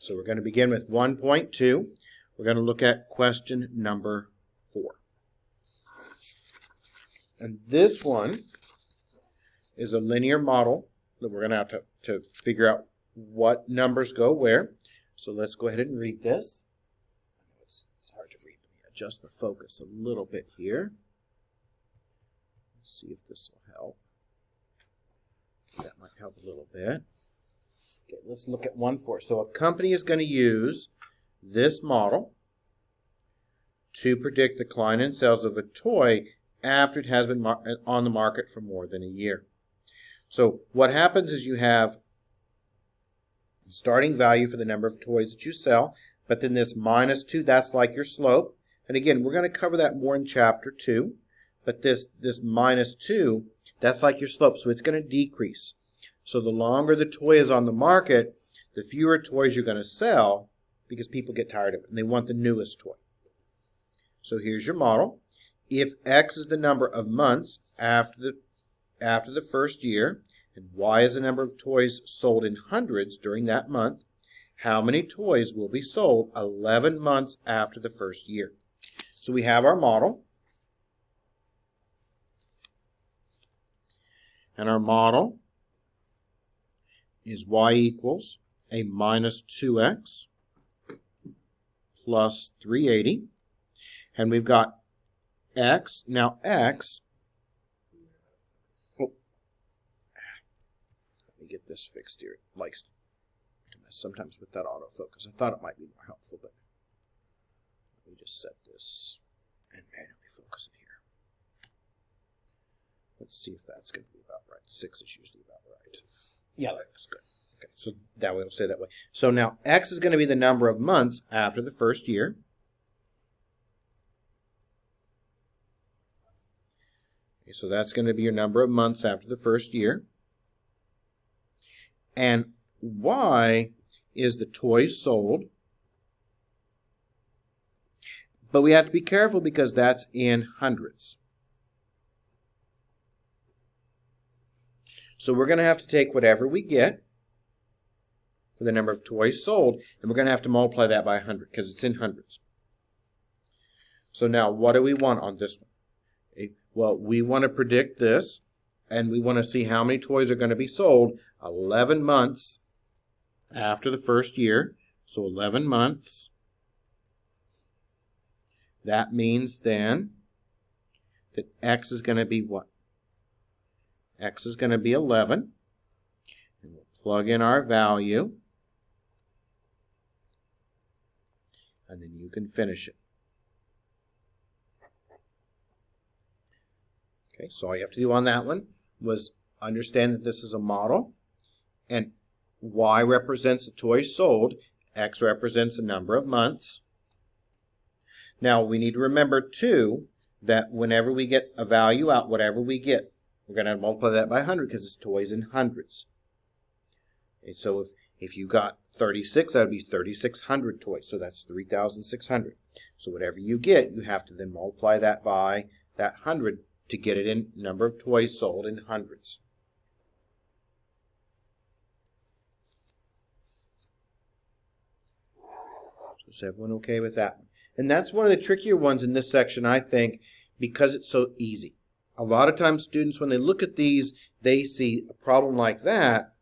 So we're going to begin with 1.2. We're going to look at question number 4. And this one is a linear model that we're going to have to figure out what numbers go where. So let's go ahead and read this. It's hard to read. Let me adjust the focus a little bit here. Let's see if this will help. That might help a little bit. Okay, let's look at 1.4. So a company is going to use this model to predict the decline in sales of a toy after it has been on the market for more than a year. So what happens is you have starting value for the number of toys that you sell, but then this -2, that's like your slope. And again, we're going to cover that more in chapter 2, but this -2, that's like your slope, so it's going to decrease. So the longer the toy is on the market, the fewer toys you're going to sell because people get tired of it and they want the newest toy. So here's your model. If X is the number of months after the first year, and Y is the number of toys sold in hundreds during that month, how many toys will be sold 11 months after the first year? So we have our model. And our model is Y equals a -2X plus 380. And we've got X. Now X, let me get this fixed here. It likes to mess sometimes with that autofocus. I thought it might be more helpful, but let me just set this and manually focus it here. Let's see if that's going to be about right. 6 is usually about right. Yeah, that's good. Okay, so that way it'll stay that way. So now X is going to be the number of months after the first year. Okay, so that's going to be your number of months after the first year. And Y is the toys sold. But we have to be careful because that's in hundreds. So we're going to have to take whatever we get for the number of toys sold, and we're going to have to multiply that by 100 because it's in hundreds. So now what do we want on this one? Okay, well, we want to predict this, and we want to see how many toys are going to be sold 11 months after the first year. So 11 months. That means then that X is going to be what? X is going to be 11. And we'll plug in our value. And then you can finish it. Okay, so all you have to do on that one was understand that this is a model. And Y represents the toys sold. X represents the number of months. Now, we need to remember, too, that whenever we get a value out, whatever we get, we're going to multiply that by 100 because it's toys in hundreds. Okay, so if you got 36, that would be 3,600 toys. So that's 3,600. So whatever you get, you have to then multiply that by that 100 to get it in number of toys sold in hundreds. So is everyone okay with that? And that's one of the trickier ones in this section, I think, because it's so easy. A lot of times students, when they look at these, they see a problem like that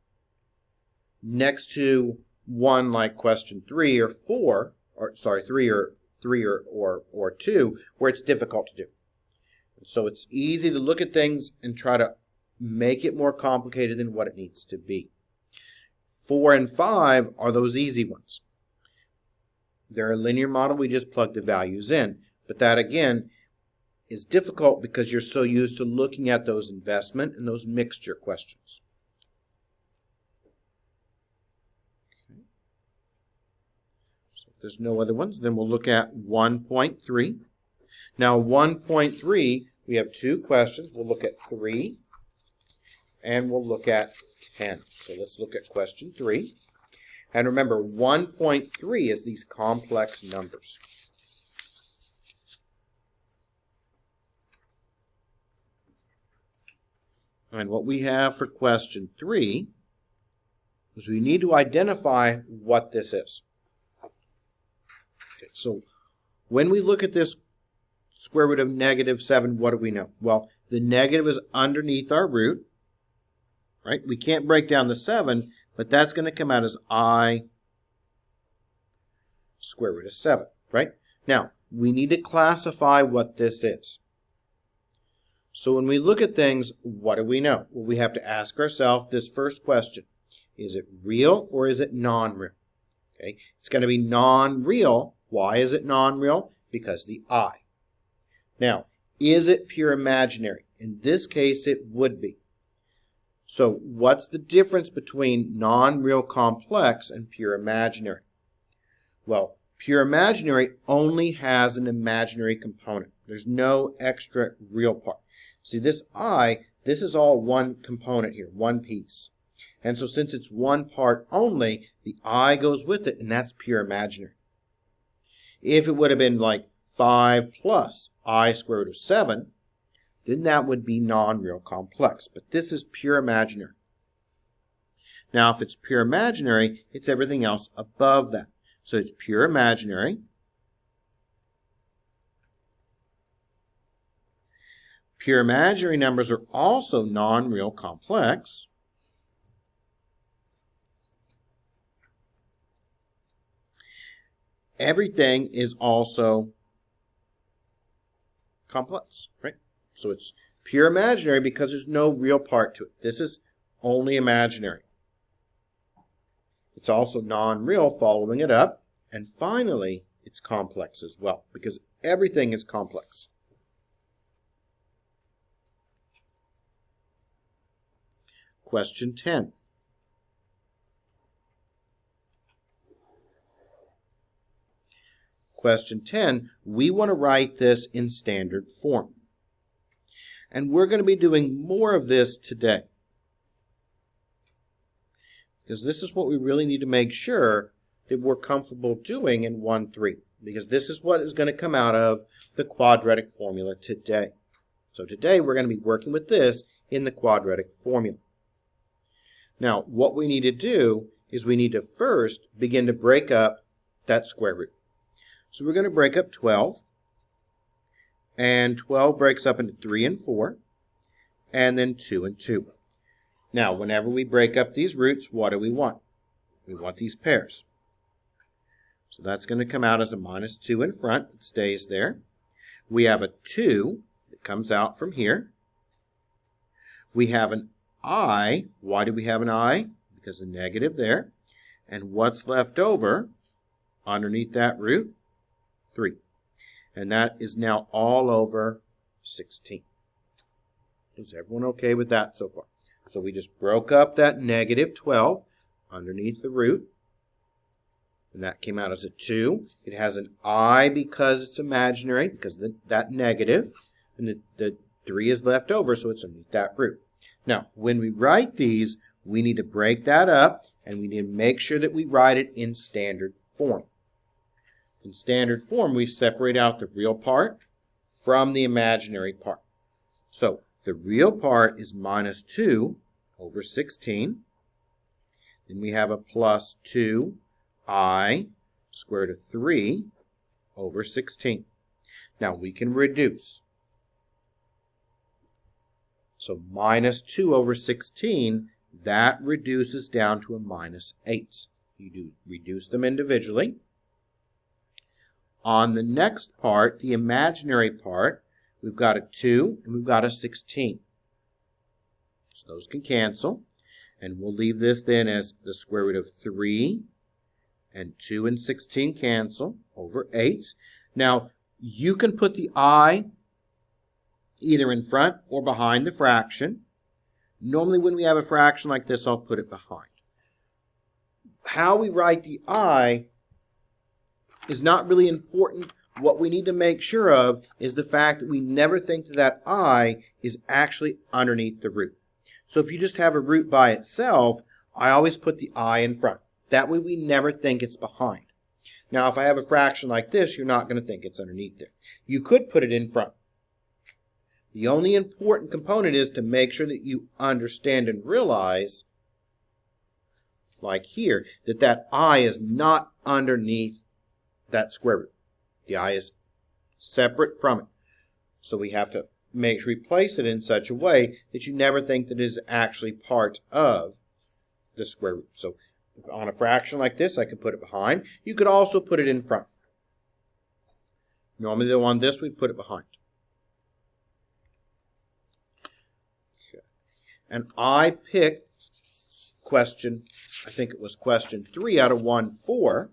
next to one like question 3 or 4, or sorry, 3 or 2, where it's difficult to do. So it's easy to look at things and try to make it more complicated than what it needs to be. 4 and 5 are those easy ones. They're a linear model, we just plug the values in. But that, again, is difficult because you're so used to looking at those investment and those mixture questions. Okay. So if there's no other ones, then we'll look at 1.3. Now 1.3, we have 2 questions. We'll look at 3 and we'll look at 10. So let's look at question 3. And remember, 1.3 is these complex numbers. And what we have for question 3 is we need to identify what this is. Okay, so when we look at this square root of negative 7, what do we know? Well, the negative is underneath our root, right? We can't break down the 7, but that's going to come out as I square root of 7, right? Now, we need to classify what this is. So when we look at things, what do we know? Well, we have to ask ourselves this first question. Is it real or is it non-real? Okay, it's going to be non-real. Why is it non-real? Because the I. Now, is it pure imaginary? In this case, it would be. So what's the difference between non-real complex and pure imaginary? Well, pure imaginary only has an imaginary component. There's no extra real part. See, this I, this is all one component here, one piece. And so since it's one part only, the I goes with it, and that's pure imaginary. If it would have been like 5 plus I square root of 7, then that would be non-real complex. But this is pure imaginary. Now, if it's pure imaginary, it's everything else above that. So it's pure imaginary. Pure imaginary numbers are also non-real complex. Everything is also complex, right? So it's pure imaginary because there's no real part to it. This is only imaginary. It's also non-real, following it up. And finally, it's complex as well, because everything is complex. Question 10. Question 10, we want to write this in standard form. And we're going to be doing more of this today, because this is what we really need to make sure that we're comfortable doing in 1-3, because this is what is going to come out of the quadratic formula today. So today we're going to be working with this in the quadratic formula. Now, what we need to do is we need to first begin to break up that square root. So we're going to break up 12, and 12 breaks up into 3 and 4, and then 2 and 2. Now, whenever we break up these roots, what do we want? We want these pairs. So that's going to come out as a -2 in front. It stays there. We have a 2 that comes out from here. We have an I. Why do we have an I? Because the negative there. And what's left over underneath that root? 3. And that is now all over 16. Is everyone okay with that so far? So we just broke up that -12 underneath the root. And that came out as a 2. It has an I because it's imaginary, because that negative. And the 3 is left over, so it's underneath that root. Now, when we write these, we need to break that up, and we need to make sure that we write it in standard form. In standard form, we separate out the real part from the imaginary part. So the real part is -2 over 16. Then we have a plus 2i square root of 3 over 16. Now we can reduce. So -2 over 16, that reduces down to a -8. You do reduce them individually. On the next part, the imaginary part, we've got a 2 and we've got a 16. So those can cancel. And we'll leave this then as the square root of 3. And 2 and 16 cancel over 8. Now, you can put the I either in front or behind the fraction. Normally when we have a fraction like this, I'll put it behind. How we write the I is not really important. What we need to make sure of is the fact that we never think that that I is actually underneath the root. So if you just have a root by itself, I always put the I in front. That way we never think it's behind. Now if I have a fraction like this, you're not going to think it's underneath there. You could put it in front. The only important component is to make sure that you understand and realize, like here, that that I is not underneath that square root. The I is separate from it. So we have to make sure we place it in such a way that you never think that it is actually part of the square root. So on a fraction like this, I could put it behind. You could also put it in front. Normally, though, on this, we'd put it behind. Okay. And I picked question, I think it was question 3 out of 1-4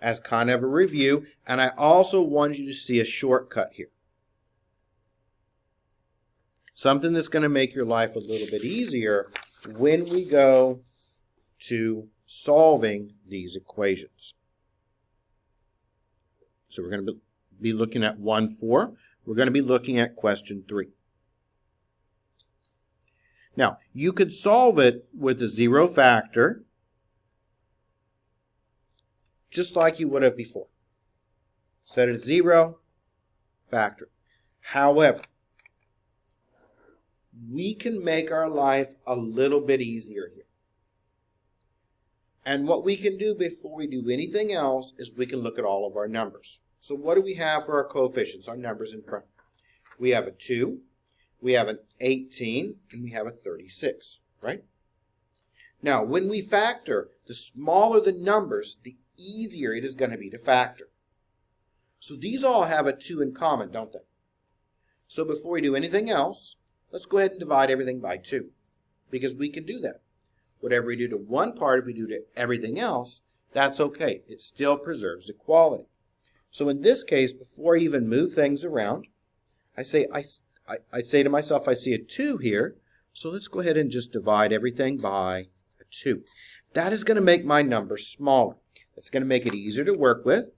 as kind of a review. And I also wanted you to see a shortcut here. Something that's going to make your life a little bit easier when we go to solving these equations. So we're going to be looking at 1-4. We're going to be looking at question 3. Now, you could solve it with a zero factor, just like you would have before. Set it at 0, factor. However, we can make our life a little bit easier here. And what we can do before we do anything else is we can look at all of our numbers. So what do we have for our coefficients, our numbers in front? We have a 2, we have an 18, and we have a 36, right? Now, when we factor, the smaller the numbers, the easier it is going to be to factor. So these all have a 2 in common, don't they? So before we do anything else, let's go ahead and divide everything by 2, because we can do that. Whatever we do to one part, if we do to everything else, that's okay. It still preserves equality. So in this case, before I even move things around, I say to myself, I see a 2 here, so let's go ahead and just divide everything by a 2. That is going to make my number smaller. It's going to make it easier to work with.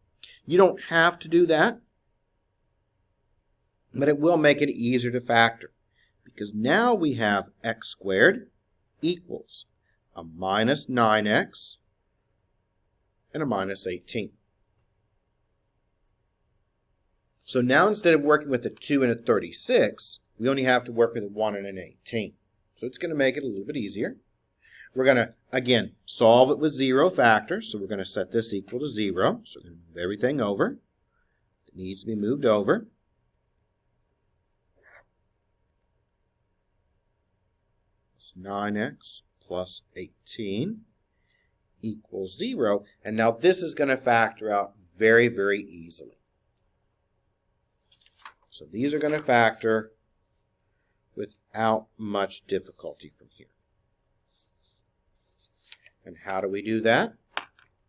You don't have to do that, but it will make it easier to factor, because now we have x squared equals a minus 9x and a minus 18. So now instead of working with a 2 and a 36, we only have to work with a 1 and an 18. So it's going to make it a little bit easier. We're going to, again, solve it with zero factors. So we're going to set this equal to 0. So we're going to move everything over. It needs to be moved over. It's 9x plus 18 equals 0. And now this is going to factor out very, very easily. So these are going to factor without much difficulty from here. And how do we do that?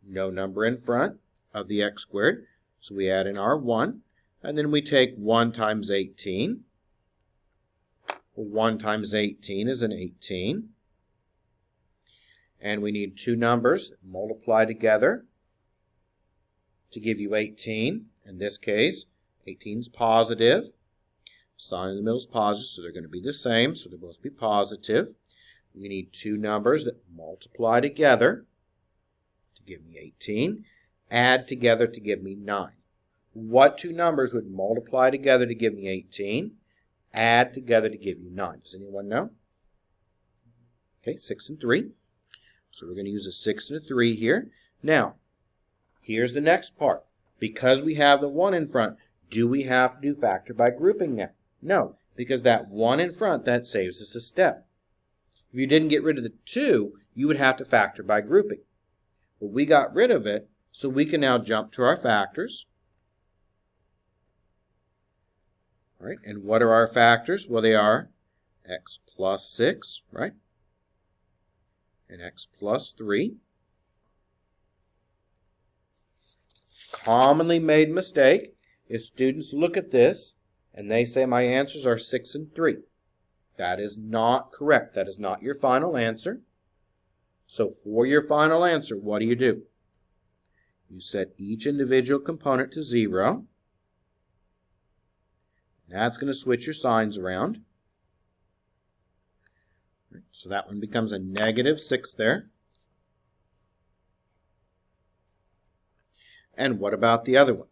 No number in front of the x squared. So we add in our 1. And then we take 1 times 18. Well, 1 times 18 is an 18. And we need two numbers that multiply together to give you 18. In this case, 18 is positive. Sign in the middle is positive, so they're going to be the same. So they'll both be positive. We need two numbers that multiply together to give me 18. Add together to give me 9. What two numbers would multiply together to give me 18? Add together to give you 9. Does anyone know? Okay, 6 and 3. So we're going to use a 6 and a 3 here. Now, here's the next part. Because we have the 1 in front, do we have to do factor by grouping now? No, because that 1 in front, that saves us a step. If you didn't get rid of the 2, you would have to factor by grouping. But we got rid of it, so we can now jump to our factors. All right, and what are our factors? Well, they are x plus 6, right? And x plus 3. Commonly made mistake is students look at this and they say my answers are 6 and 3. That is not correct. That is not your final answer. So for your final answer, what do? You set each individual component to 0. That's going to switch your signs around. So that one becomes a negative 6 there. And what about the other one?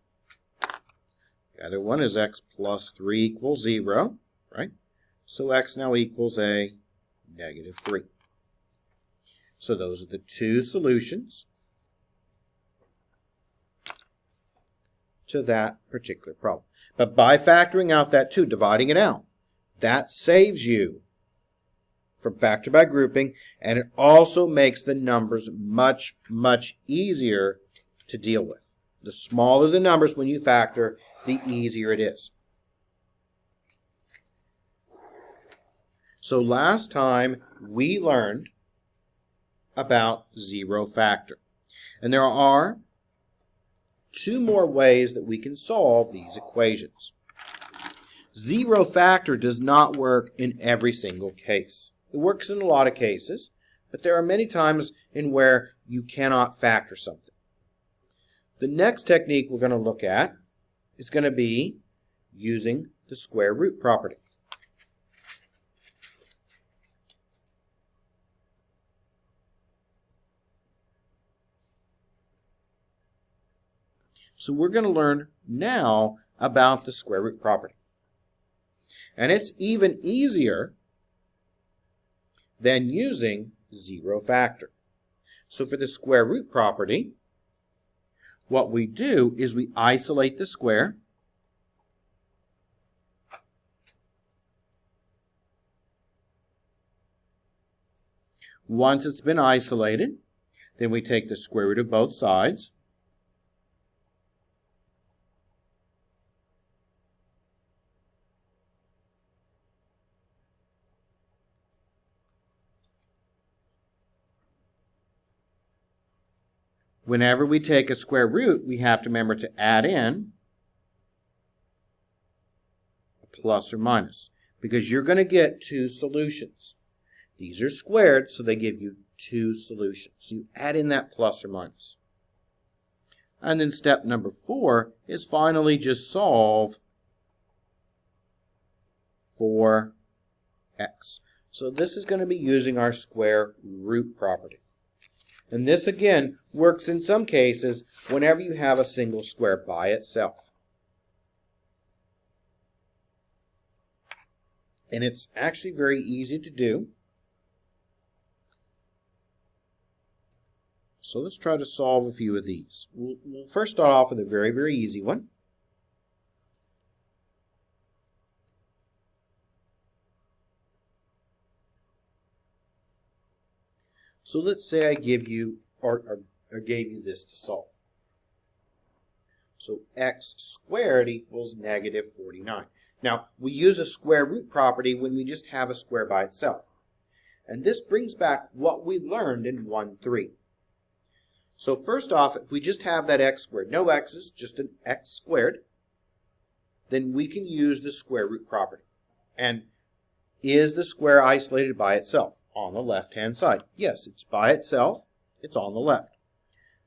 The other one is x plus 3 equals 0, right? So x now equals a negative 3. So those are the two solutions. to that particular problem. But by factoring out that 2, dividing it out, that saves you from factor by grouping, and it also makes the numbers much, much easier to deal with. The smaller the numbers when you factor, the easier it is. So last time we learned about zero factor. And there are 2 more ways that we can solve these equations. Zero factor does not work in every single case. It works in a lot of cases, but there are many times in where you cannot factor something. The next technique we're going to look at is going to be using the square root property. So we're going to learn now about the square root property. And it's even easier than using zero factor. So for the square root property, what we do is we isolate the square. Once it's been isolated, then we take the square root of both sides. Whenever we take a square root, we have to remember to add in a plus or minus, because you're going to get 2 solutions. These are squared, so they give you 2 solutions. So you add in that plus or minus. And then step number 4 is finally just solve for x. So this is going to be using our square root property. And this, again, works in some cases whenever you have a single square by itself. And it's actually very easy to do. So let's try to solve a few of these. We'll first start off with a very, very easy one. So let's say I give you, or gave you this to solve. So x squared equals negative 49. Now, we use a square root property when we just have a square by itself. And this brings back what we learned in 1-3. So first off, if we just have that x squared, no x's, just an x squared, then we can use the square root property. And is the square isolated by itself? On the left-hand side. Yes, it's by itself. It's on the left.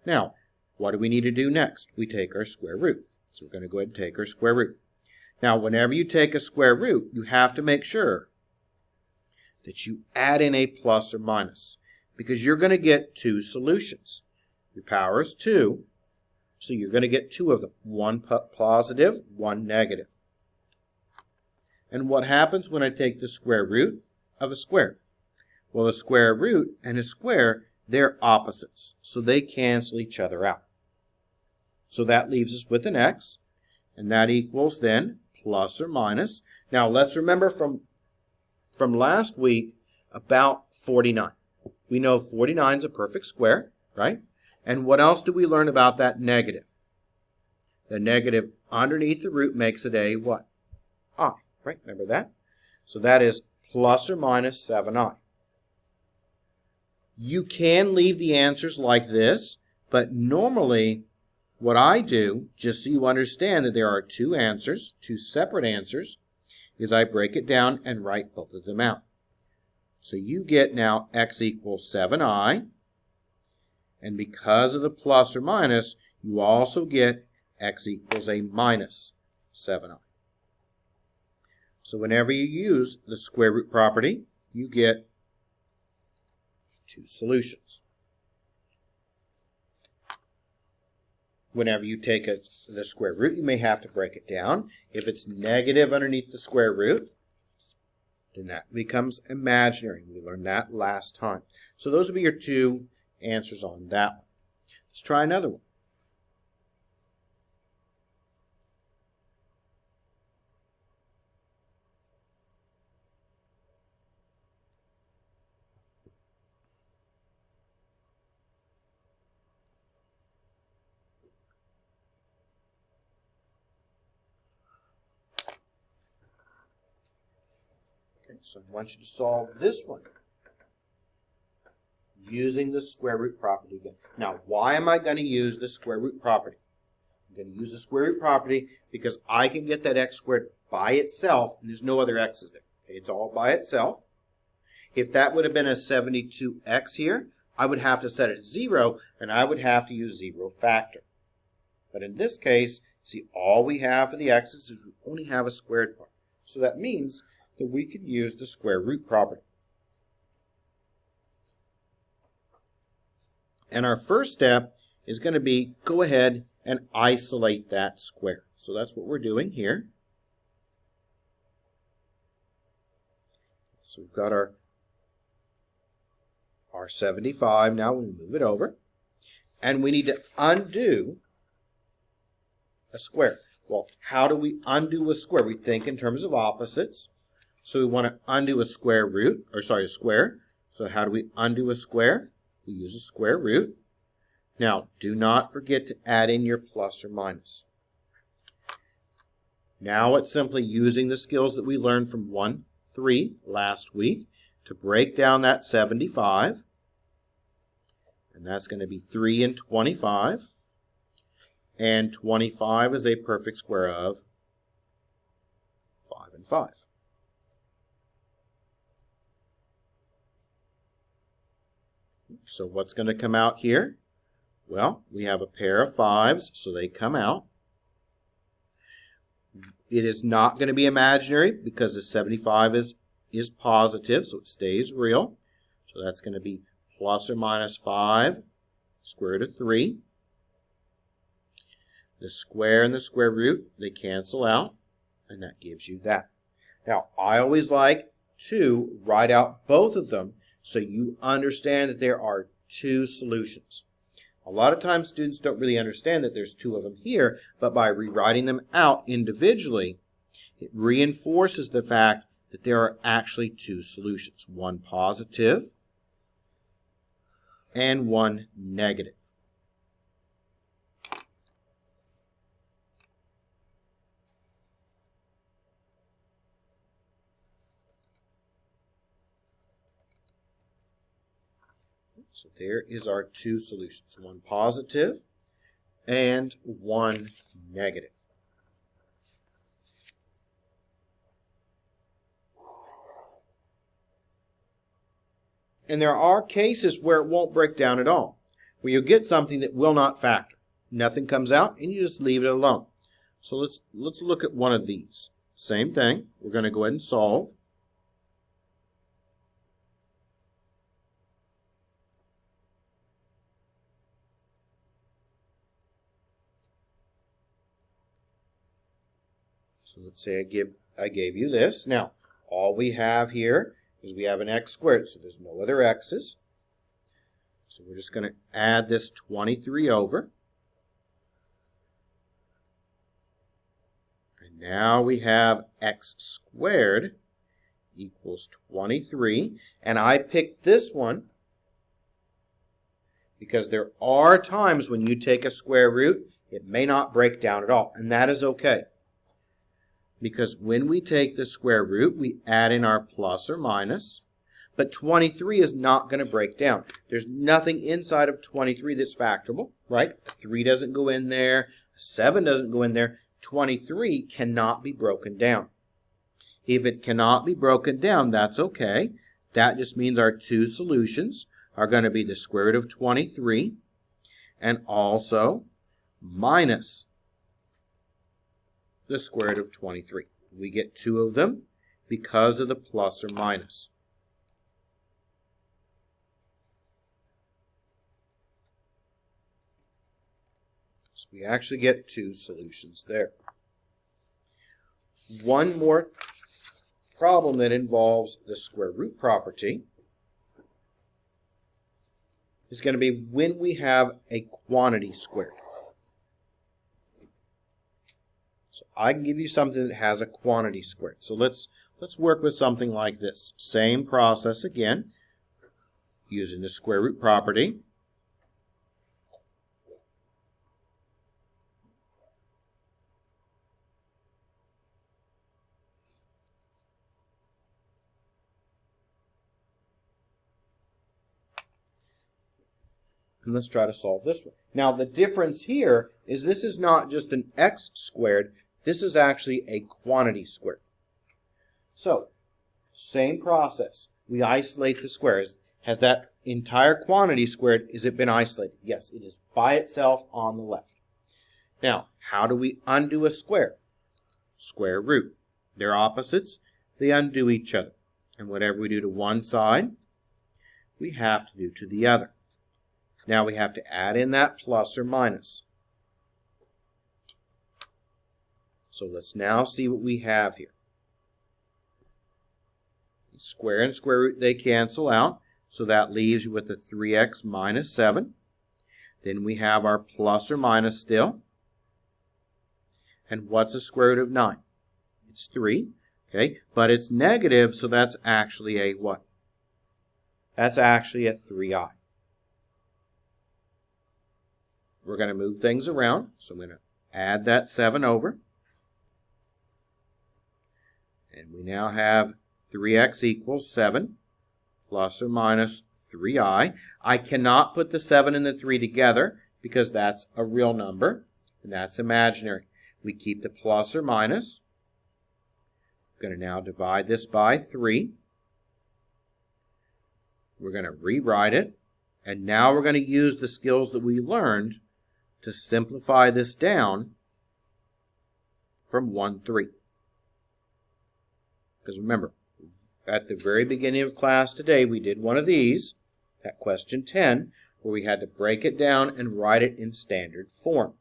Now, what do we need to do next? We take our square root. So we're going to go ahead and take our square root. Now, whenever you take a square root, you have to make sure that you add in a plus or minus, because you're going to get 2 solutions. Your power is 2, so you're going to get 2 of them. 1 positive, 1 negative. And what happens when I take the square root of a square? Well, a square root and a square, they're opposites, so they cancel each other out. So that leaves us with an x, and that equals then plus or minus. Now, let's remember from last week about 49. We know 49 is a perfect square, right? And what else do we learn about that negative? The negative underneath the root makes it a what? I, right? Remember that? So that is plus or minus 7i. You can leave the answers like this, but normally what I do, just so you understand that there are 2 answers, 2 separate answers, is I break it down and write both of them out. So you get now x equals 7i, and because of the plus or minus, you also get x equals a minus 7i. So whenever you use the square root property, you get 2 solutions. Whenever you take the square root, you may have to break it down. If it's negative underneath the square root, then that becomes imaginary. We learned that last time. So those will be your 2 answers on that one. Let's try another one. So I want you to solve this one using the square root property again. Now, why am I going to use the square root property? I'm going to use the square root property because I can get that x squared by itself, and there's no other x's there. Okay, it's all by itself. If that would have been a 72x here, I would have to set it 0, and I would have to use 0 factor. But in this case, see, all we have for the x's is we only have a squared part. So that means that we can use the square root property. And our first step is going to be go ahead and isolate that square. So that's what we're doing here. So we've got our 75. Now we move it over. And we need to undo a square. Well, how do we undo a square? We think in terms of opposites. So we want to undo a square root, or sorry, a square. So how do we undo a square? We use a square root. Now, do not forget to add in your plus or minus. Now it's simply using the skills that we learned from 1-3 last week to break down that 75. And that's going to be 3 and 25. And 25 is a perfect square of 5 and 5. So what's going to come out here? Well, we have a pair of 5s, so they come out. It is not going to be imaginary because the 75 is positive, so it stays real. So that's going to be plus or minus 5 square root of 3. The square and the square root, they cancel out, and that gives you that. Now, I always like to write out both of them so you understand that there are two solutions. A lot of times students don't really understand that there's two of them here, but by rewriting them out individually, it reinforces the fact that there are actually two solutions, one positive and one negative. So there is our two solutions, one positive and one negative. And there are cases where it won't break down at all, where you'll get something that will not factor. Nothing comes out and you just leave it alone. So let's look at one of these. Same thing. We're going to go ahead and solve. So let's say I gave you this. Now, all we have here is we have an x squared, so there's no other x's. So we're just going to add this 23 over. And now we have x squared equals 23. And I picked this one because there are times when you take a square root, it may not break down at all, and that is okay. Because when we take the square root, we add in our plus or minus. But 23 is not going to break down. There's nothing inside of 23 that's factorable, right? A 3 doesn't go in there. A 7 doesn't go in there. 23 cannot be broken down. If it cannot be broken down, that's okay. That just means our two solutions are going to be the square root of 23 and also minus the square root of 23. We get two of them because of the plus or minus. So we actually get two solutions there. One more problem that involves the square root property is going to be when we have a quantity squared. So I can give you something that has a quantity squared. So let's work with something like this. Same process again, using the square root property. And let's try to solve this one. Now, the difference here is this is not just an x squared. This is actually a quantity squared. So, same process. We isolate the squares. Has that entire quantity squared, has it been isolated? Yes, it is by itself on the left. Now, how do we undo a square? Square root. They're opposites. They undo each other. And whatever we do to one side, we have to do to the other. Now we have to add in that plus or minus. So let's now see what we have here. Square and square root, they cancel out. So that leaves you with a 3x minus 7. Then we have our plus or minus still. And what's the square root of 9? It's 3. Okay, but it's negative, so that's actually a what? That's actually a 3i. We're going to move things around, so I'm going to add that 7 over. And we now have 3x equals 7 plus or minus 3i. I cannot put the 7 and the 3 together because that's a real number, and that's imaginary. We keep the plus or minus. We're going to now divide this by 3. We're going to rewrite it. And now we're going to use the skills that we learned to simplify this down from 1, 3. Because remember, at the very beginning of class today, we did one of these, at question 10, where we had to break it down and write it in standard form.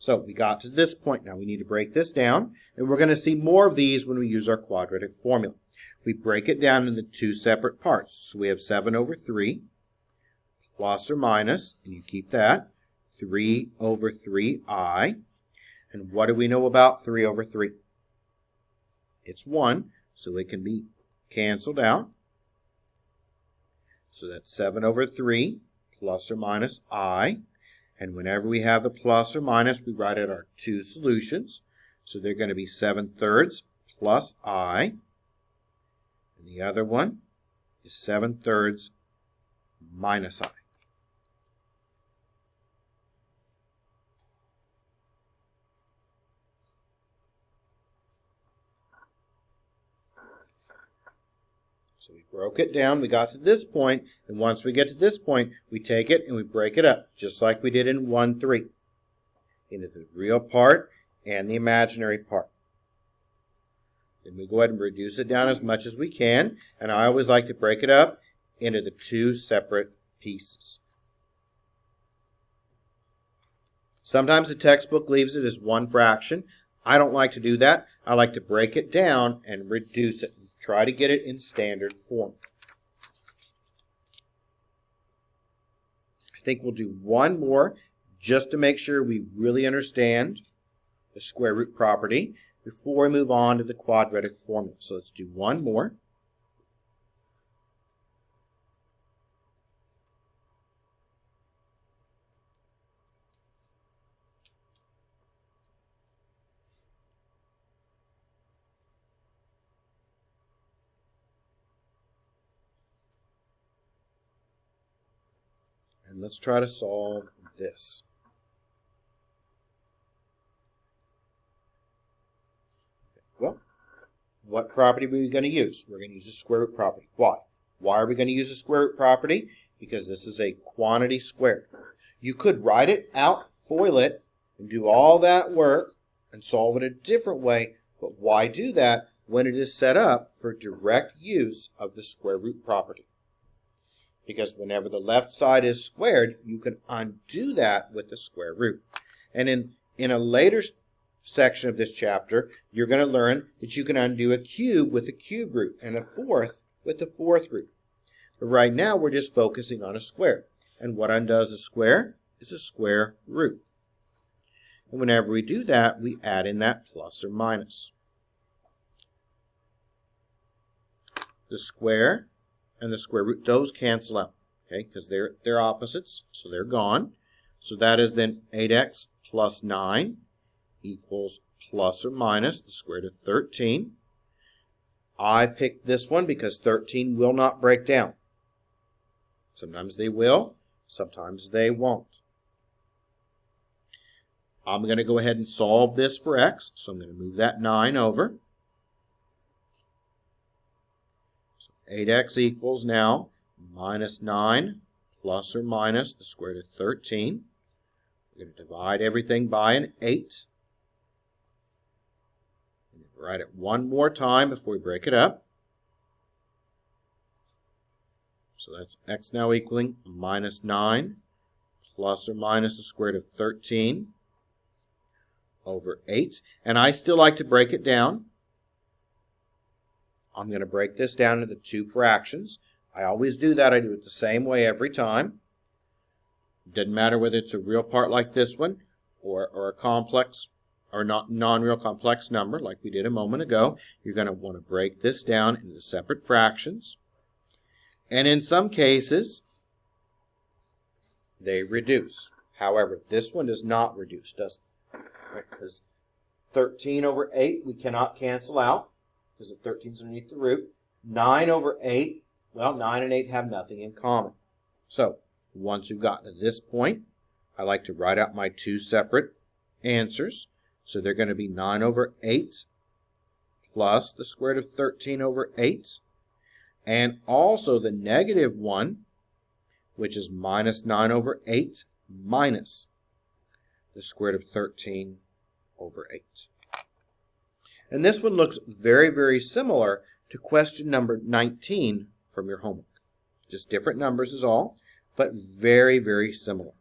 So we got to this point. Now we need to break this down, and we're going to see more of these when we use our quadratic formula. We break it down into two separate parts. So we have 7 over 3 plus or minus, and you keep that, 3 over 3i. And what do we know about 3 over 3? It's 1, so it can be canceled out. So that's 7 over 3 plus or minus i. And whenever we have the plus or minus, we write out our two solutions. So they're going to be 7/3 plus I. And the other one is 7/3 minus I. So we broke it down, we got to this point, and once we get to this point, we take it and we break it up, just like we did in 1-3, into the real part and the imaginary part. Then we go ahead and reduce it down as much as we can, and I always like to break it up into the two separate pieces. Sometimes the textbook leaves it as one fraction. I don't like to do that. I like to break it down and reduce it. Try to get it in standard form. I think we'll do one more just to make sure we really understand the square root property before we move on to the quadratic formula. So let's do one more. And let's try to solve this. Well, what property are we going to use? We're going to use the square root property. Why? Why are we going to use the square root property? Because this is a quantity squared. You could write it out, FOIL it, and do all that work and solve it a different way, but why do that when it is set up for direct use of the square root property? Because whenever the left side is squared, you can undo that with the square root. And in a later section of this chapter, you're going to learn that you can undo a cube with a cube root and a fourth with the fourth root. But right now, we're just focusing on a square. And what undoes a square is a square root. And whenever we do that, we add in that plus or minus. The square and the square root, those cancel out, okay, because they're opposites, so they're gone. So that is then 8x plus 9 equals plus or minus the square root of 13. I picked this one because 13 will not break down. Sometimes they will, Sometimes they won't. I'm going to go ahead and solve this for x, so I'm going to move that 9 over. So 8x equals now minus 9 plus or minus the square root of 13. We're going to divide everything by an 8. Write it one more time before we break it up. So that's x now equaling minus 9 plus or minus the square root of 13 over 8. And I still like to break it down. I'm going to break this down into two fractions. I always do that. I do it the same way every time. Doesn't matter whether it's a real part like this one or a complex or non-real complex number like we did a moment ago. You're going to want to break this down into separate fractions. And in some cases, they reduce. However, this one does not reduce, does it? Right, because 13 over 8 we cannot cancel out because the 13 is underneath the root. 9 over 8, well, 9 and 8 have nothing in common. So once we've gotten to this point, I like to write out my two separate answers. So they're going to be 9 over 8 plus the square root of 13 over 8. And also the negative 1, which is minus 9 over 8 minus the square root of 13 over 8. And this one looks very, very similar to question number 19 from your homework. Just different numbers is all, but very, very similar.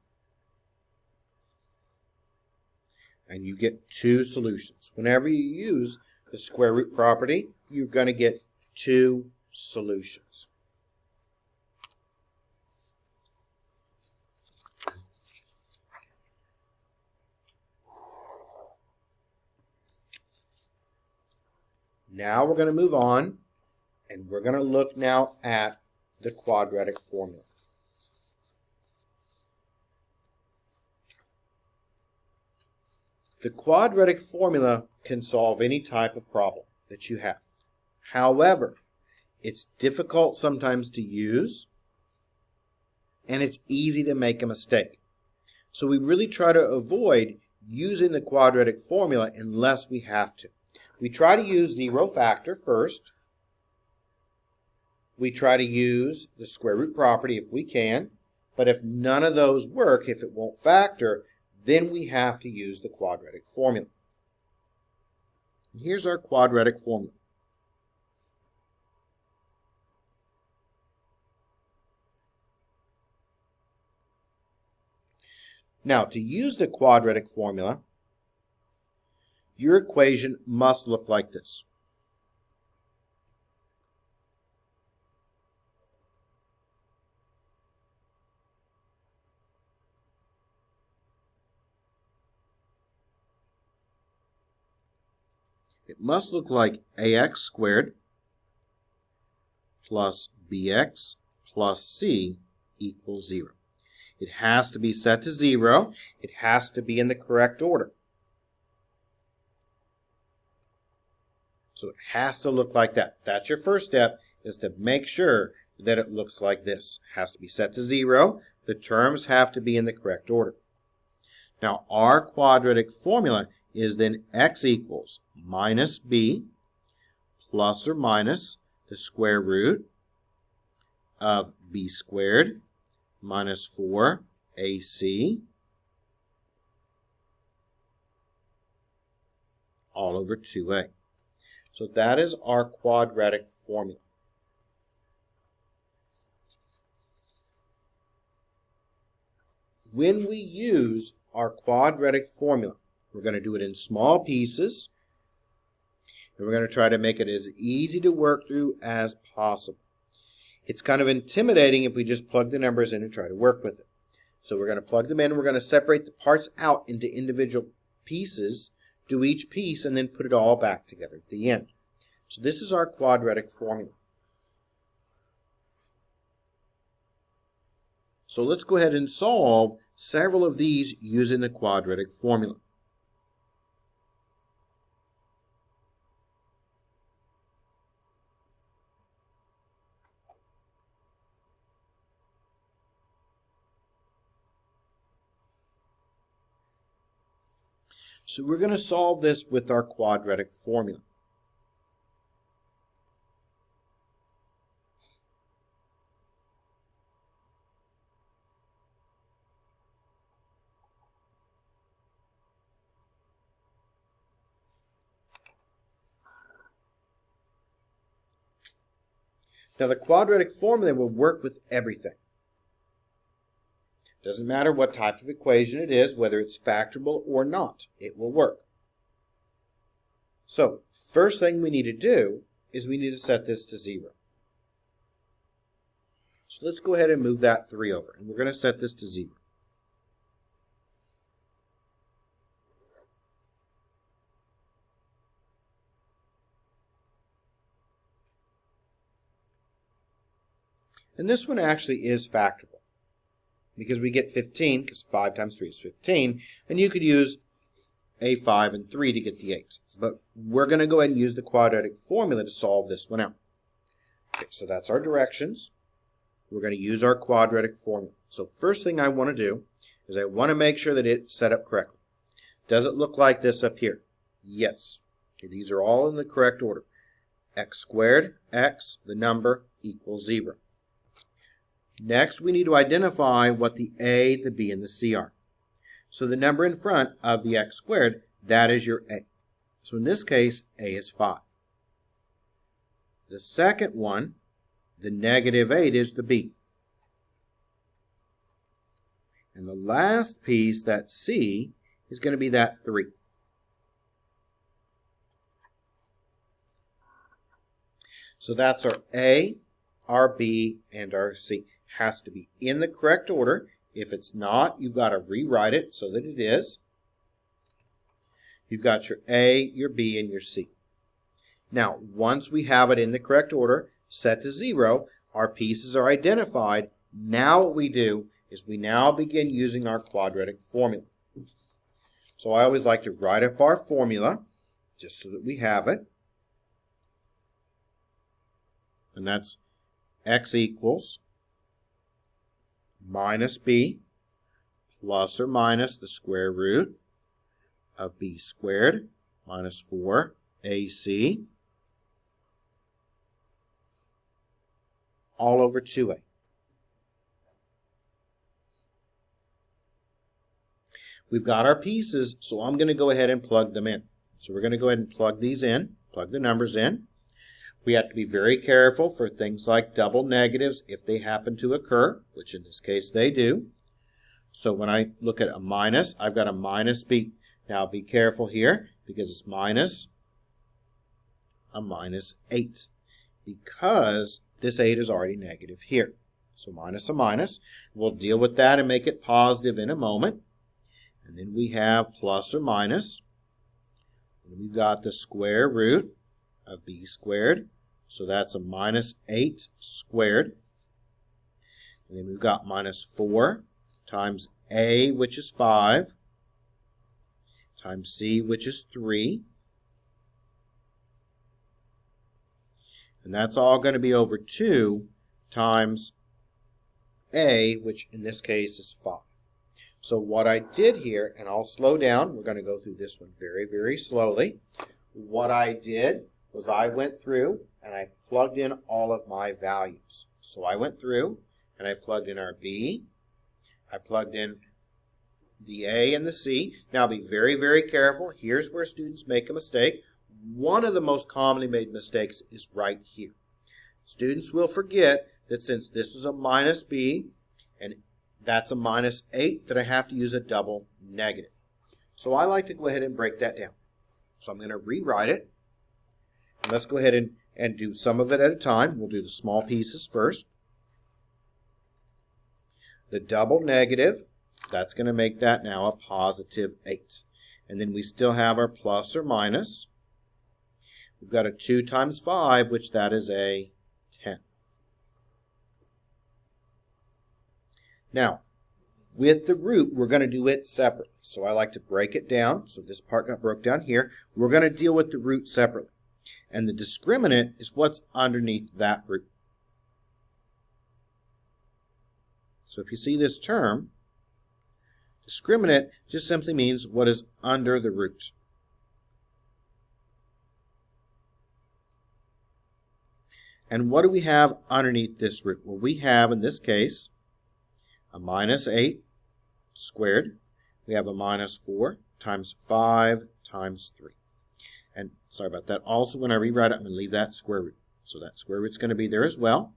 And you get two solutions. Whenever you use the square root property, you're going to get two solutions. Now we're going to move on, and we're going to look now at the quadratic formula. The quadratic formula can solve any type of problem that you have. However, it's difficult sometimes to use, and it's easy to make a mistake. So we really try to avoid using the quadratic formula unless we have to. We try to use zero factor first. We try to use the square root property if we can, but if none of those work, if it won't factor, then we have to use the quadratic formula. Here's our quadratic formula. Now, to use the quadratic formula, your equation must look like this. It must look like ax squared plus bx plus c equals 0. It has to be set to 0. It has to be in the correct order. So it has to look like that. That's your first step, is to make sure that it looks like this. It has to be set to 0. The terms have to be in the correct order. Now, our quadratic formula is then x equals minus b plus or minus the square root of b squared minus 4ac all over 2a. So that is our quadratic formula. When we use our quadratic formula, we're going to do it in small pieces, and we're going to try to make it as easy to work through as possible. It's kind of intimidating if we just plug the numbers in and try to work with it. So we're going to plug them in, we're going to separate the parts out into individual pieces, do each piece, and then put it all back together at the end. So this is our quadratic formula. So let's go ahead and solve several of these using the quadratic formula. So we're going to solve this with our quadratic formula. Now the quadratic formula will work with everything. Doesn't matter what type of equation it is, whether it's factorable or not, it will work. So, first thing we need to do is we need to set this to 0. So let's go ahead and move that 3 over, and we're going to set this to 0. And this one actually is factorable, because we get 15, because 5 times 3 is 15, and you could use a 5 and 3 to get the 8. But we're going to go ahead and use the quadratic formula to solve this one out. Okay, so that's our directions. We're going to use our quadratic formula. So first thing I want to do is I want to make sure that it's set up correctly. Does it look like this up here? Yes. Okay, these are all in the correct order. X squared, x, the number, equals 0. Next, we need to identify what the a, the b, and the c are. So the number in front of the x squared, that is your a. So in this case, a is 5. The second one, the negative 8, is the b. And the last piece, that c, is going to be that 3. So that's our a, our b, and our c. Has to be in the correct order. If it's not, you've got to rewrite it so that it is. You've got your A, your B, and your C. Now, once we have it in the correct order, set to 0, our pieces are identified. Now what we do is we now begin using our quadratic formula. So I always like to write up our formula just so that we have it. And that's x equals minus b plus or minus the square root of b squared minus 4ac all over 2a. We've got our pieces, so I'm going to go ahead and plug them in. So we're going to go ahead and plug these in, plug the numbers in. We have to be very careful for things like double negatives if they happen to occur, which in this case they do. So when I look at a minus, I've got a minus b. Now be careful here because it's minus a minus 8 because this 8 is already negative here. So minus a minus. We'll deal with that and make it positive in a moment. And then we have plus or minus. And we've got the square root of b squared. So that's a minus 8 squared. And then we've got minus 4 times a, which is 5, times c, which is 3. And that's all going to be over 2 times a, which in this case is 5. So what I did here, and I'll slow down. We're going to go through this one very, very slowly. What I did was I went through and I plugged in all of my values. So I went through and I plugged in our B. I plugged in the A and the C. Now be very, very careful. Here's where students make a mistake. One of the most commonly made mistakes is right here. Students will forget that since this is a minus B and that's a minus 8, that I have to use a double negative. So I like to go ahead and break that down. So I'm going to rewrite it. And let's go ahead and do some of it at a time. We'll do the small pieces first. The double negative, that's going to make that now a positive 8. And then we still have our plus or minus. We've got a 2 times 5, which that is a 10. Now, with the root, we're going to do it separately. So I like to break it down. So this part got broke down here. We're going to deal with the root separately. And the discriminant is what's underneath that root. So if you see this term, Discriminant just simply means what is under the root. And what do we have underneath this root? Well, we have, in this case, a minus 8 squared. We have a minus 4 times 5 times 3. And sorry about that. Also, when I rewrite it, I'm going to leave that square root. So that square root's going to be there as well.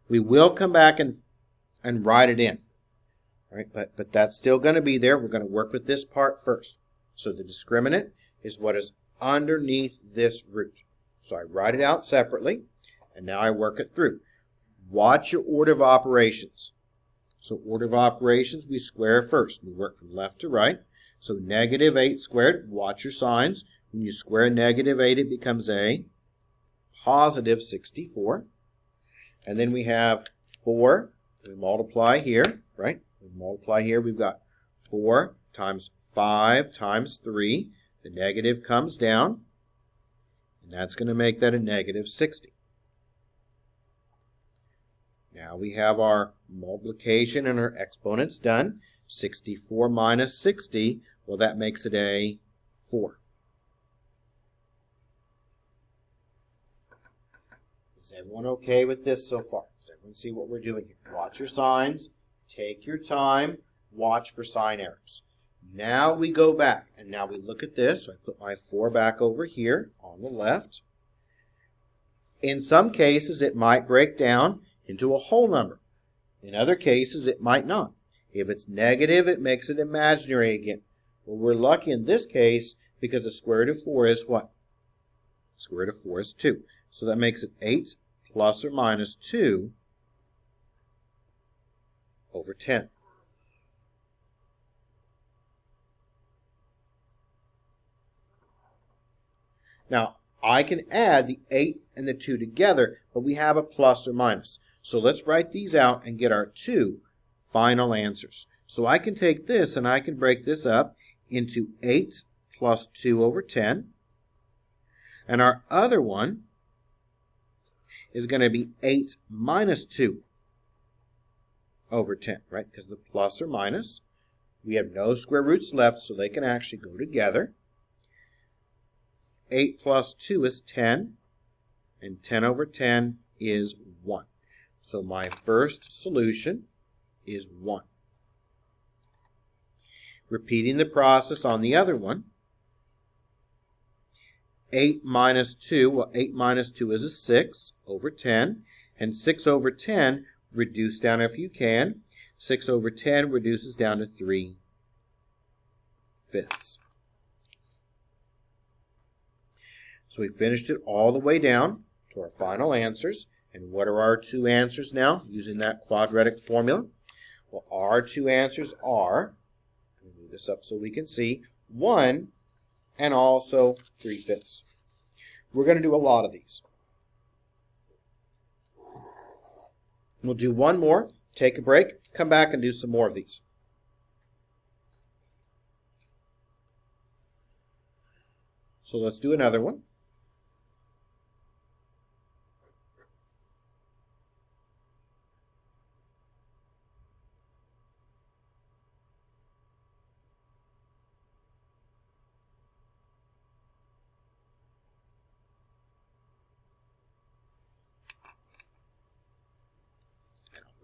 We will come back and write it in. All right, but that's still going to be there. We're going to work with this part first. So the discriminant is what is underneath this root. So I write it out separately, and now I work it through. Watch your order of operations. So order of operations, we square first. We work from left to right. So negative 8 squared, watch your signs. When you square negative 8, it becomes a positive 64. And then we have 4. We multiply here, right? We multiply here. We've got 4 times 5 times 3. The negative comes down, and that's going to make that a negative 60. Now we have our multiplication and our exponents done. 64 minus 60, well, that makes it a 4. Is everyone okay with this so far? Does everyone see what we're doing here? Watch your signs. Take your time. Watch for sign errors. Now we go back, and now we look at this. So I put my 4 back over here on the left. In some cases, it might break down into a whole number. In other cases, it might not. If it's negative, it makes it imaginary again. Well, we're lucky in this case because the square root of 4 is what? The square root of 4 is 2. So that makes it 8 plus or minus 2 over 10. Now, I can add the 8 and the 2 together, but we have a plus or minus. So let's write these out and get our 2 final answers. So I can take this and I can break this up into 8 plus 2 over 10. And our other one is going to be 8 minus 2 over 10, right? Because the plus or minus, we have no square roots left, so they can actually go together. 8 plus 2 is 10, and 10 over 10 is 1. So my first solution is 1. Repeating the process on the other one. 8 minus 2, well, 8 minus 2 is a 6 over 10, and 6 over 10, reduce down if you can. 6 over 10 reduces down to 3/5. So we finished it all the way down to our final answers. And what are our 2 answers now using that quadratic formula? Well, our 2 answers are, let me move this up so we can see, 1 and also 3/5. We're going to do a lot of these. We'll do one more, take a break, come back and do some more of these. So let's do another one.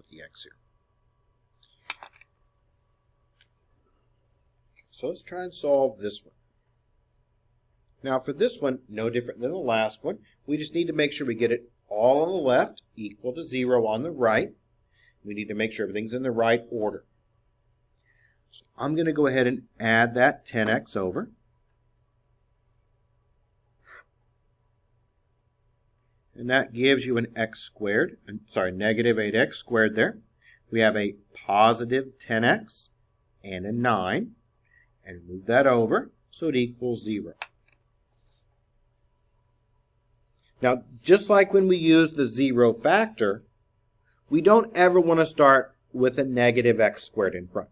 The X here. So let's try and solve this one. Now for this one, no different than the last one. We just need to make sure we get it all on the left equal to 0 on the right. We need to make sure everything's in the right order. So I'm going to go ahead and add that 10x over. And that gives you an x squared, negative 8x squared there. We have a positive 10x and a 9. And move that over so it equals 0. Now, just like when we use the 0 factor, we don't ever want to start with a negative x squared in front.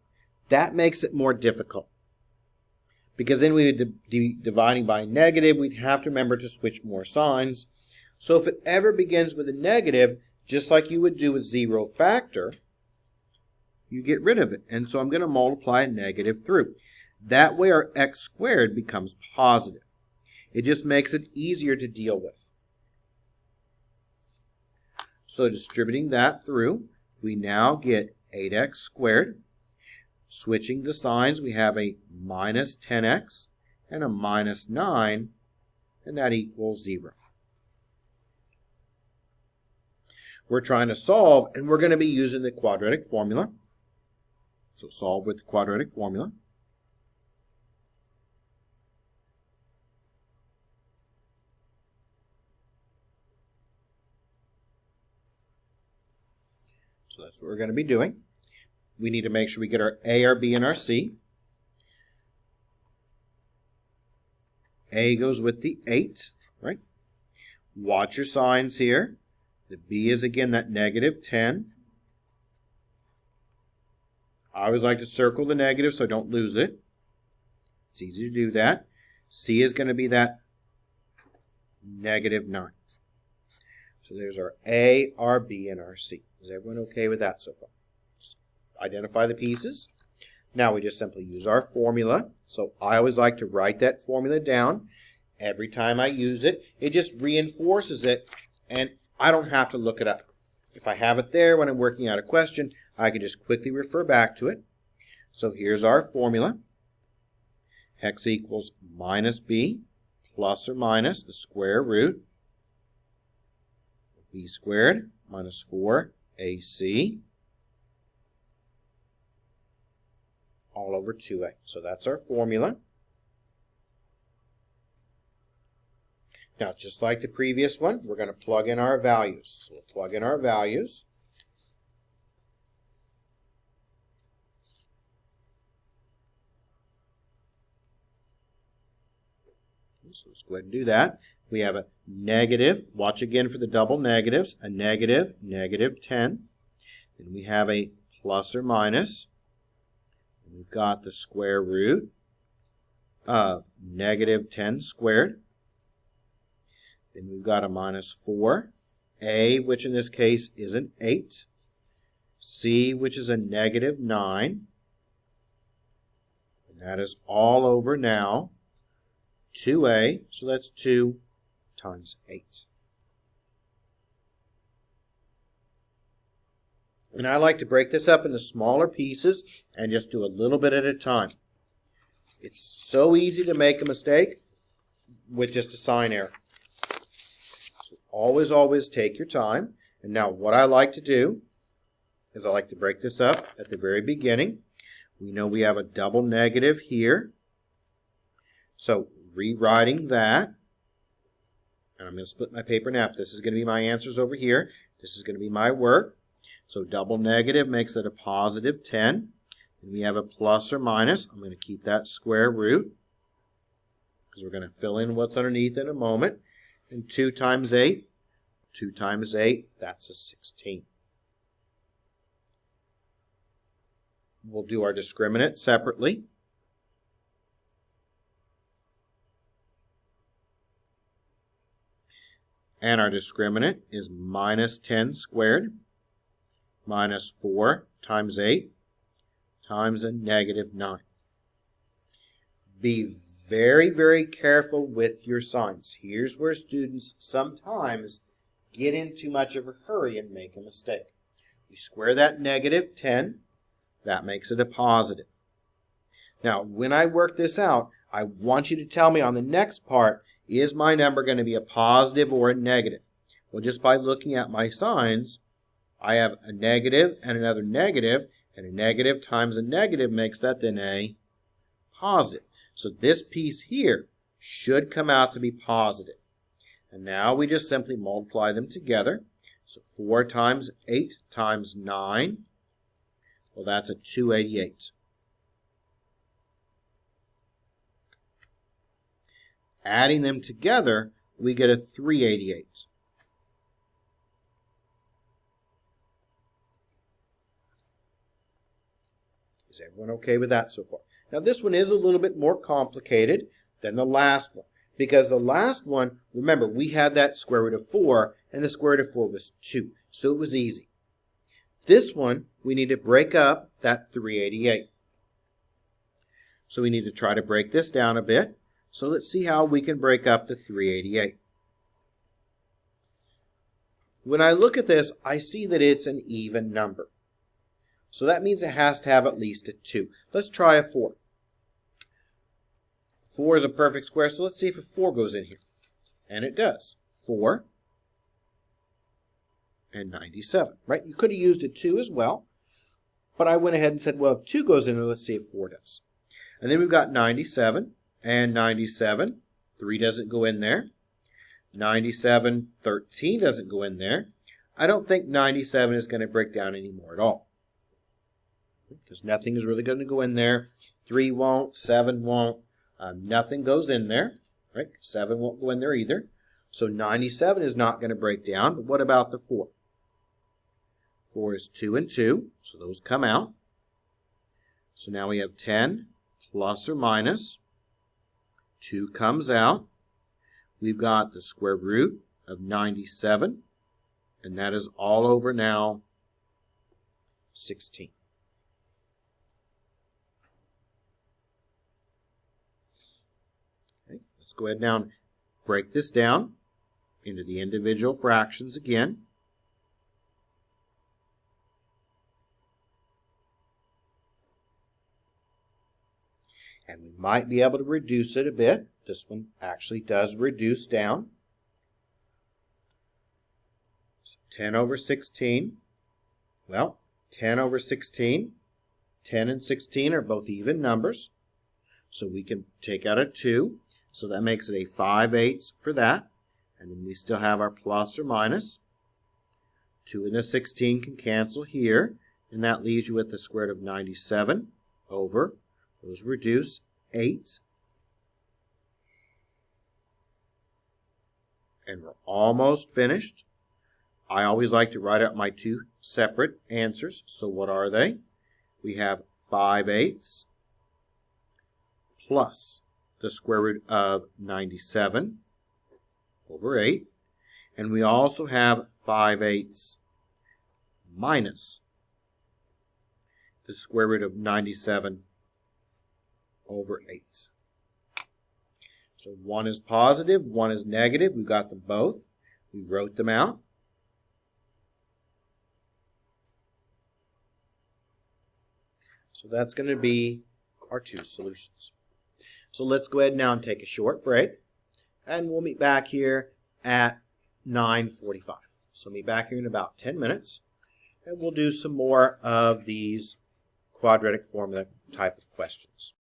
That makes it more difficult. Because then we would be dividing by negative, we'd have to remember to switch more signs. So if it ever begins with a negative, just like you would do with 0 factor, you get rid of it. And so I'm going to multiply a negative through. That way our x squared becomes positive. It just makes it easier to deal with. So distributing that through, we now get 8x squared. Switching the signs, we have a minus 10x and a minus 9, and that equals 0. We're trying to solve, and we're going to be using the quadratic formula. So solve with the quadratic formula. So that's what we're going to be doing. We need to make sure we get our A, our B, and our C. A goes with the 8, right? Watch your signs here. The B is, again, that negative 10. I always like to circle the negative so I don't lose it. It's easy to do that. C is going to be that negative 9. So there's our A, our B, and our C. Is everyone okay with that so far? Just identify the pieces. Now we just simply use our formula. So I always like to write that formula down. Every time I use it, it just reinforces it, and I don't have to look it up. If I have it there when I'm working out a question, I can just quickly refer back to it. So here's our formula. X equals minus B plus or minus the square root b squared minus 4ac all over 2a. So that's our formula. Now, just like the previous one, we're going to plug in our values. So we'll plug in our values. So let's go ahead and do that. We have a negative, watch again for the double negatives, a negative, negative 10. Then we have a plus or minus. And we've got the square root of negative 10 squared. Then we've got a minus 4. A, which in this case is an 8. C, which is a negative 9. And that is all over now 2a, so that's 2 times 8. And I like to break this up into smaller pieces and just do a little bit at a time. It's so easy to make a mistake with just a sign error. So always take your time. And now what I like to do is I like to break this up at the very beginning. We know we have a double negative here. So rewriting that, and I'm going to split my paper now. This is going to be my answers over here. This is going to be my work. So double negative makes it a positive 10. And we have a plus or minus. I'm going to keep that square root because we're going to fill in what's underneath in a moment. And 2 times 8, 2 times 8, that's a 16. We'll do our discriminant separately. And our discriminant is minus 10 squared minus 4 times 8 times a negative 9. Be very careful with your signs. Here's where students sometimes get in too much of a hurry and make a mistake. We square that negative 10. That makes it a positive. Now, when I work this out, I want you to tell me on the next part, is my number going to be a positive or a negative? Well, just by looking at my signs, I have a negative and another negative, and a negative times a negative makes that then a positive. So this piece here should come out to be positive. And now we just simply multiply them together. So 4 times 8 times 9, well, that's a 288. Adding them together, we get a 388. Is everyone okay with that so far? Now this one is a little bit more complicated than the last one, because the last one, remember, we had that square root of 4, and the square root of 4 was 2, so it was easy. This one, we need to break up that 388. So we need to try to break this down a bit. So let's see how we can break up the 388. When I look at this, I see that it's an even number. So that means it has to have at least a 2. Let's try a 4. 4 is a perfect square, so let's see if a 4 goes in here. And it does. 4 and 97, right? You could have used a 2 as well, but I went ahead and said, well, if 2 goes in there, let's see if 4 does. And then we've got 97 and 97. 3 doesn't go in there. 97, 13 doesn't go in there. I don't think 97 is going to break down anymore at all, because nothing is really going to go in there. 3 won't, 7 won't, nothing goes in there, right? 7 won't go in there either. So 97 is not going to break down, but what about the 4? 4 is 2 and 2, so those come out. So now we have 10 plus or minus. 2 comes out. We've got the square root of 97, and that is all over now 16. Okay, let's go ahead now and break this down into the individual fractions again. And we might be able to reduce it a bit. This one actually does reduce down. So 10 over 16. Well, 10 over 16. 10 and 16 are both even numbers. So we can take out a 2. So that makes it a 5/8 for that. And then we still have our plus or minus. 2 and the 16 can cancel here. And that leaves you with the square root of 97 over, those reduce, 8. And we're almost finished. I always like to write out my 2 separate answers. So what are they? We have 5/8 plus the square root of 97 over 8. And we also have 5/8 minus the square root of 97 over 8. So one is positive, one is negative. We've got them both. We wrote them out. So that's going to be our 2 solutions. So let's go ahead now and take a short break. And we'll meet back here at 9:45. So meet back here in about 10 minutes. And we'll do some more of these quadratic formula type of questions.